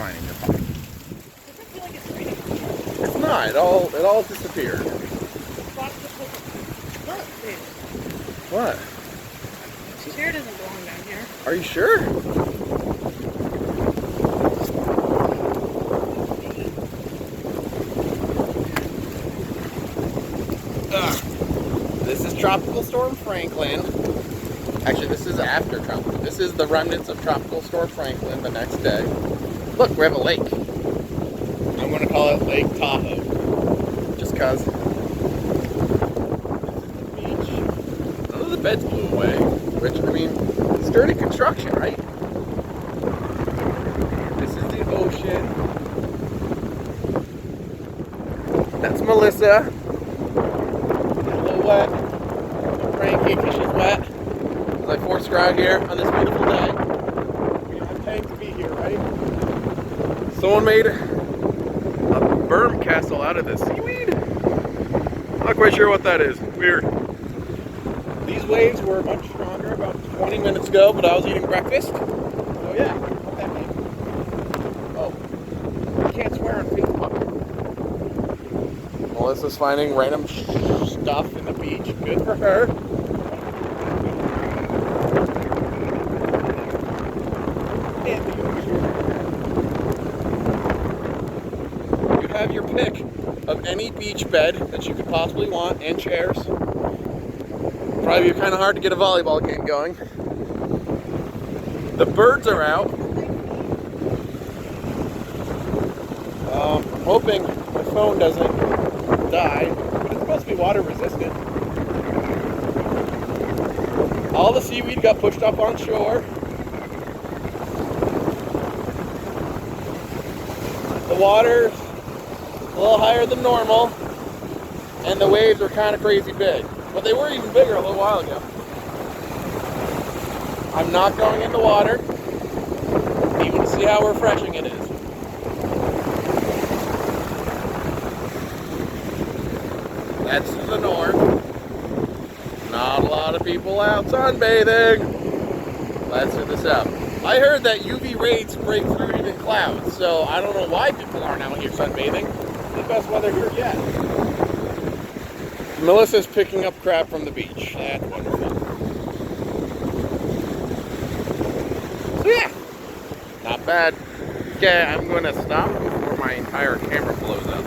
fine, and you're fine. Doesn't feel like it's raining. It's not. It all disappeared. Watch this look. Look, babe. What? This chair doesn't belong down here. Are you sure? This is Tropical Storm Franklin. Actually, this is after Tropical. This is the remnants of Tropical Storm Franklin the next day. Look, we have a lake. I'm going to call it Lake Tahoe. Just because. This is the beach. None of the beds blew away. Which, I mean, sturdy construction, right? This is the ocean. That's Melissa. A little wet. A little cranky because she's wet. As I forced her out here on this beautiful day. I'm paying to be here, right? Someone made a berm castle out of this seaweed. Not quite sure what that is. Weird. These waves were much stronger about 20 minutes ago, but I was eating breakfast. So yeah, what that means. Oh, you can't swear on Facebook. Melissa's finding random stuff in the beach. Good for her. And the ocean. You have your pick of any beach bed that you could possibly want, and chairs. Probably be kind of hard to get a volleyball game going. The birds are out. I'm hoping my phone doesn't die, but it's supposed to be water resistant. All the seaweed got pushed up on shore. The water's a little higher than normal, and the waves are kind of crazy big. But they were even bigger a little while ago. I'm not going in the water, even to see how refreshing it is. That's to the north. Not a lot of people out sunbathing. That's to the south. I heard that UV rays break through even clouds, so I don't know why people aren't out here sunbathing. The best weather here yet. Melissa's picking up crap from the beach. That's wonderful. So yeah, not bad. Okay, I'm going to stop before my entire camera blows up.